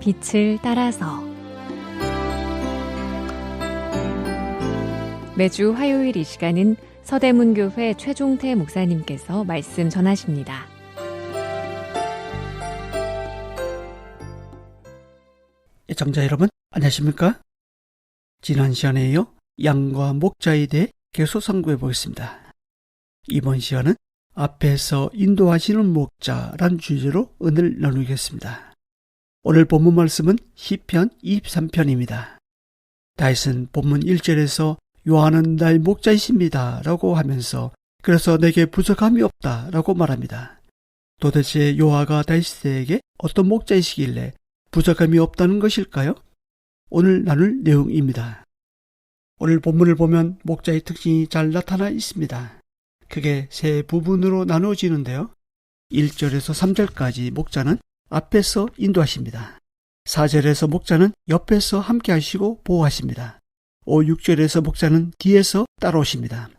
빛을 따라서 매주 화요일 이 시간은 서대문교회 최종태 목사님께서 말씀 전하십니다. 애청자 여러분, 안녕하십니까? 지난 시간에요, 양과 목자에 대해 계속 상고해 보겠습니다. 이번 시간은 앞에서 인도하시는 목자란 주제로 은혜를 나누겠습니다. 오늘 본문 말씀은 시편 23편입니다. 다윗은 본문 1절에서 여호와는 나의 목자이십니다 라고 하면서 그래서 내게 부족함이 없다 라고 말합니다. 도대체 여호와가 다윗에게 어떤 목자이시길래 부족함이 없다는 것일까요? 오늘 나눌 내용입니다. 오늘 본문을 보면 목자의 특징이 잘 나타나 있습니다. 크게 세 부분으로 나누어지는데요. 1절에서 3절까지 목자는 앞에서 인도하십니다. 4절에서 목자는 옆에서 함께 하시고 보호하십니다. 5, 6절에서 목자는 뒤에서 따라오십니다.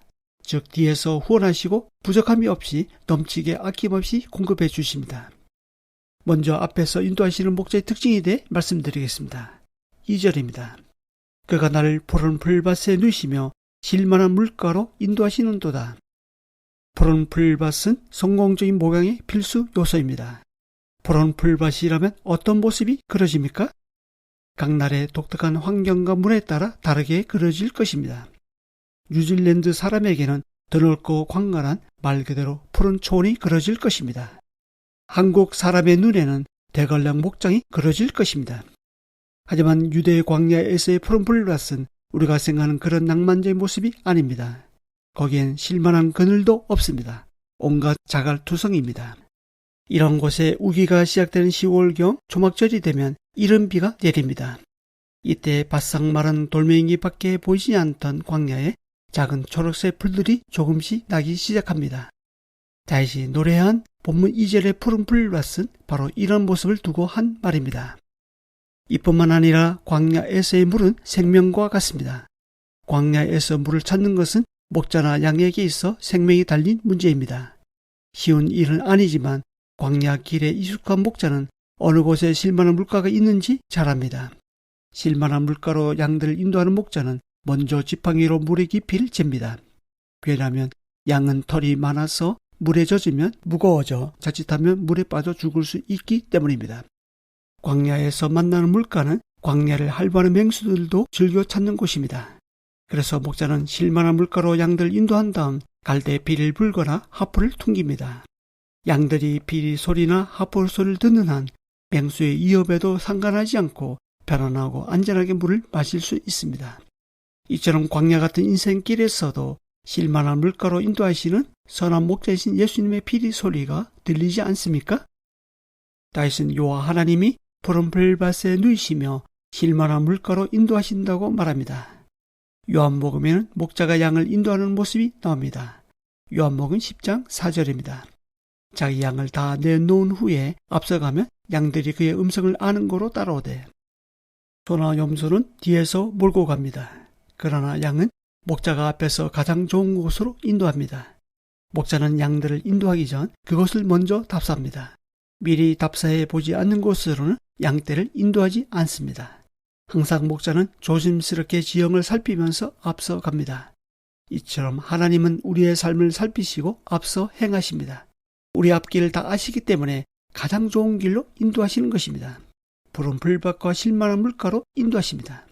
즉 뒤에서 후원하시고 부족함이 없이 넘치게 아낌없이 공급해 주십니다. 먼저 앞에서 인도하시는 목자의 특징에 대해 말씀드리겠습니다. 2절입니다. 그가 나를 푸른 풀밭에 누이시며 쉴만한 물가로 인도하시는도다. 푸른 풀밭은 성공적인 목양의 필수 요소입니다. 푸른 풀밭이라면 어떤 모습이 그려집니까? 각날의 독특한 환경과 문에 따라 다르게 그려질 것입니다. 뉴질랜드 사람에게는 드넓고 광활한 말 그대로 푸른 초원이 그려질 것입니다. 한국 사람의 눈에는 대관령 목장이 그려질 것입니다. 하지만 유대 광야에서의 푸른 풀밭은 우리가 생각하는 그런 낭만적인 모습이 아닙니다. 거기엔 쉴만한 그늘도 없습니다. 온갖 자갈투성입니다. 이런 곳에 우기가 시작되는 10월경 초막절이 되면 이른 비가 내립니다. 이때 바싹 마른 돌멩이밖에 보이지 않던 광야에 작은 초록색 풀들이 조금씩 나기 시작합니다. 다윗이 노래한 본문 2절의 푸른 풀밭은 바로 이런 모습을 두고 한 말입니다. 이뿐만 아니라 광야에서의 물은 생명과 같습니다. 광야에서 물을 찾는 것은 목자나 양에게 있어 생명이 달린 문제입니다. 쉬운 일은 아니지만 광야 길에 익숙한 목자는 어느 곳에 쉴만한 물가가 있는지 잘 압니다. 쉴만한 물가로 양들을 인도하는 목자는 먼저 지팡이로 물의 깊이를 잽니다. 왜냐하면 양은 털이 많아서 물에 젖으면 무거워져 자칫하면 물에 빠져 죽을 수 있기 때문입니다. 광야에서 만나는 물가는 광야를 할구하는 맹수들도 즐겨 찾는 곳입니다. 그래서 목자는 쉴만한 물가로 양들을 인도한 다음 갈대 비를 불거나 하프를 퉁깁니다. 양들이 비리 소리나 하프 소리를 듣는 한 맹수의 위협에도 상관하지 않고 편안하고 안전하게 물을 마실 수 있습니다. 이처럼 광야 같은 인생길에서도 쉴만한 물가로 인도하시는 선한 목자이신 예수님의 피리 소리가 들리지 않습니까? 다윗은 여호와 하나님이 푸른 풀밭에 누이시며 쉴만한 물가로 인도하신다고 말합니다. 요한복음에는 목자가 양을 인도하는 모습이 나옵니다. 요한복음 10장 4절입니다. 자기 양을 다 내놓은 후에 앞서가면 양들이 그의 음성을 아는 거로 따라오되 소나 염소는 뒤에서 몰고 갑니다. 그러나 양은 목자가 앞에서 가장 좋은 곳으로 인도합니다. 목자는 양들을 인도하기 전 그것을 먼저 답사합니다. 미리 답사해 보지 않는 곳으로는 양떼를 인도하지 않습니다. 항상 목자는 조심스럽게 지형을 살피면서 앞서 갑니다. 이처럼 하나님은 우리의 삶을 살피시고 앞서 행하십니다. 우리 앞길을 다 아시기 때문에 가장 좋은 길로 인도하시는 것입니다. 푸른 풀밭과 쉴만한 물가로 인도하십니다.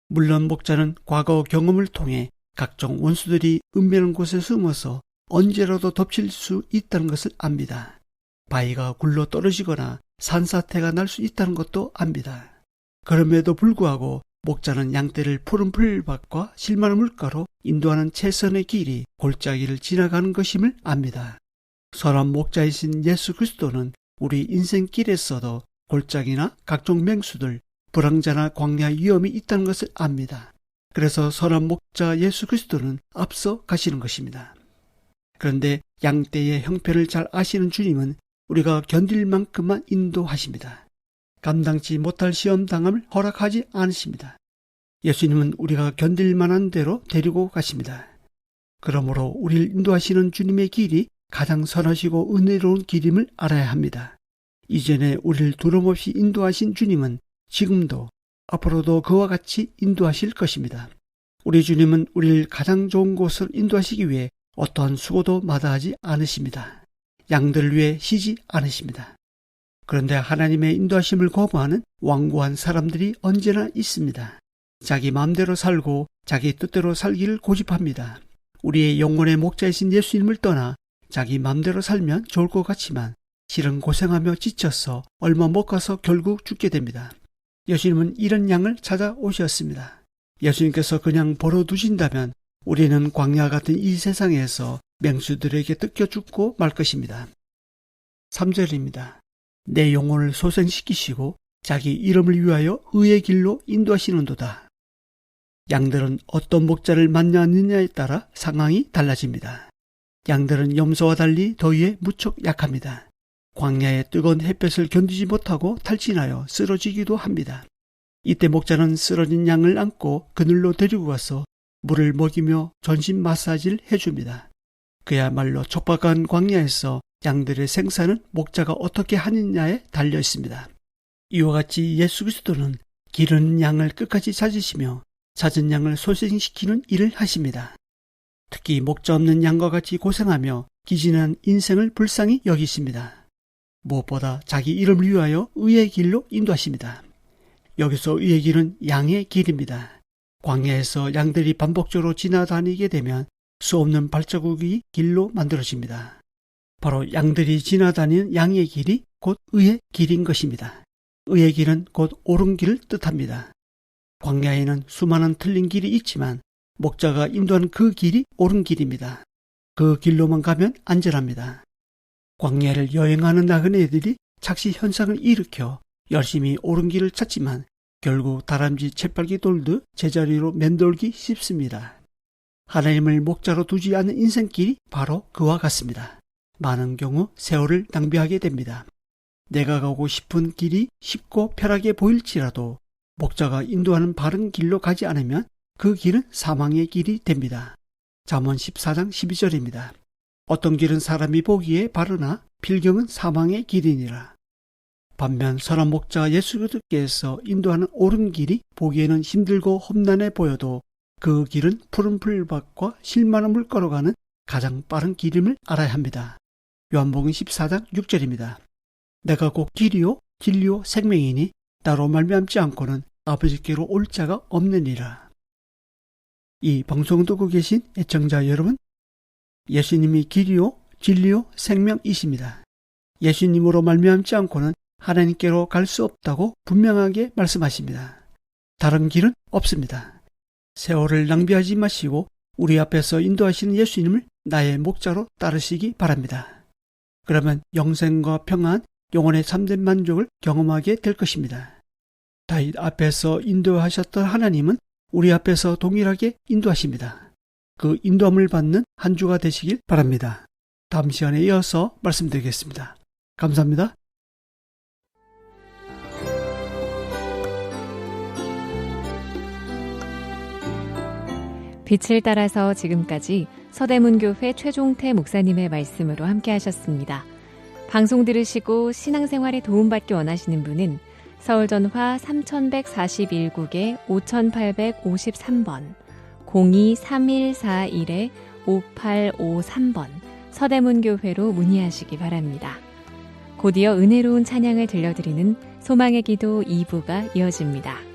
물론 목자는 과거 경험을 통해 각종 원수들이 은밀한 곳에 숨어서 언제라도 덮칠 수 있다는 것을 압니다. 바위가 굴러 떨어지거나 산사태가 날 수 있다는 것도 압니다. 그럼에도 불구하고 목자는 양떼를 푸른 풀밭과 쉴만한 물가로 인도하는 최선의 길이 골짜기를 지나가는 것임을 압니다. 선한 목자이신 예수 그리스도는 우리 인생길에서도 골짜기나 각종 맹수들, 불황자나 광야 위험이 있다는 것을 압니다. 그래서 선한 목자 예수 그리스도는 앞서 가시는 것입니다. 그런데 양떼의 형편을 잘 아시는 주님은 우리가 견딜 만큼만 인도하십니다. 감당치 못할 시험당함을 허락하지 않으십니다. 예수님은 우리가 견딜 만한 대로 데리고 가십니다. 그러므로 우리를 인도하시는 주님의 길이 가장 선하시고 은혜로운 길임을 알아야 합니다. 이전에 우리를 두려움없이 인도하신 주님은 지금도 앞으로도 그와 같이 인도하실 것입니다. 우리 주님은 우리를 가장 좋은 곳을 인도하시기 위해 어떠한 수고도 마다하지 않으십니다. 양들을 위해 쉬지 않으십니다. 그런데 하나님의 인도하심을 거부하는 완고한 사람들이 언제나 있습니다. 자기 마음대로 살고 자기 뜻대로 살기를 고집합니다. 우리의 영혼의 목자이신 예수님을 떠나 자기 마음대로 살면 좋을 것 같지만 실은 고생하며 지쳐서 얼마 못 가서 결국 죽게 됩니다. 예수님은 이런 양을 찾아오셨습니다. 예수님께서 그냥 벌어두신다면 우리는 광야 같은 이 세상에서 맹수들에게 뜯겨 죽고 말 것입니다. 3절입니다. 내 영혼을 소생시키시고 자기 이름을 위하여 의의 길로 인도하시는도다. 양들은 어떤 목자를 만나느냐에 따라 상황이 달라집니다. 양들은 염소와 달리 더위에 무척 약합니다. 광야의 뜨거운 햇볕을 견디지 못하고 탈진하여 쓰러지기도 합니다. 이때 목자는 쓰러진 양을 안고 그늘로 데리고 가서 물을 먹이며 전신 마사지를 해줍니다. 그야말로 촉박한 광야에서 양들의 생사는 목자가 어떻게 하느냐에 달려 있습니다. 이와 같이 예수 그리스도는 기르는 양을 끝까지 찾으시며 찾은 양을 소생시키는 일을 하십니다. 특히 목자 없는 양과 같이 고생하며 기진한 인생을 불쌍히 여기십니다. 무엇보다 자기 이름을 위하여 의의 길로 인도하십니다. 여기서 의의 길은 양의 길입니다. 광야에서 양들이 반복적으로 지나다니게 되면 수없는 발자국이 길로 만들어집니다. 바로 양들이 지나다니는 양의 길이 곧 의의 길인 것입니다. 의의 길은 곧 옳은 길을 뜻합니다. 광야에는 수많은 틀린 길이 있지만 목자가 인도하는 그 길이 옳은 길입니다. 그 길로만 가면 안전합니다. 광야를 여행하는 나그네들이 착시 현상을 일으켜 열심히 옳은 길을 찾지만 결국 다람쥐 채빨기 돌듯 제자리로 맴돌기 쉽습니다. 하나님을 목자로 두지 않는 인생길이 바로 그와 같습니다. 많은 경우 세월을 낭비하게 됩니다. 내가 가고 싶은 길이 쉽고 편하게 보일지라도 목자가 인도하는 바른 길로 가지 않으면 그 길은 사망의 길이 됩니다. 잠언 14장 12절입니다. 어떤 길은 사람이 보기에 바르나 필경은 사망의 길이니라. 반면 선한 목자 예수 그리스도께서 인도하는 옳은 길이 보기에는 힘들고 험난해 보여도 그 길은 푸른 풀밭과 실만한 물가로 가는 가장 빠른 길임을 알아야 합니다. 요한복음 14장 6절입니다. 내가 곧 길이요 진리요 생명이니 나로 말미암지 않고는 아버지께로 올 자가 없느니라. 이 방송 듣고 계신 애청자 여러분, 예수님이 길이요 진리요 생명이십니다. 예수님으로 말미암지 않고는 하나님께로 갈 수 없다고 분명하게 말씀하십니다. 다른 길은 없습니다. 세월을 낭비하지 마시고 우리 앞에서 인도하시는 예수님을 나의 목자로 따르시기 바랍니다. 그러면 영생과 평안, 영혼의 참된 만족을 경험하게 될 것입니다. 다윗 앞에서 인도하셨던 하나님은 우리 앞에서 동일하게 인도하십니다. 그 인도함을 받는 한 주가 되시길 바랍니다. 다음 시간에 이어서 말씀드리겠습니다. 감사합니다. 빛을 따라서 지금까지 서대문교회 최종태 목사님의 말씀으로 함께 하셨습니다. 방송 들으시고 신앙생활에 도움받기 원하시는 분은 서울전화 3141국에 5853번 023141-5853번 서대문교회로 문의하시기 바랍니다. 곧이어 은혜로운 찬양을 들려드리는 소망의 기도 2부가 이어집니다.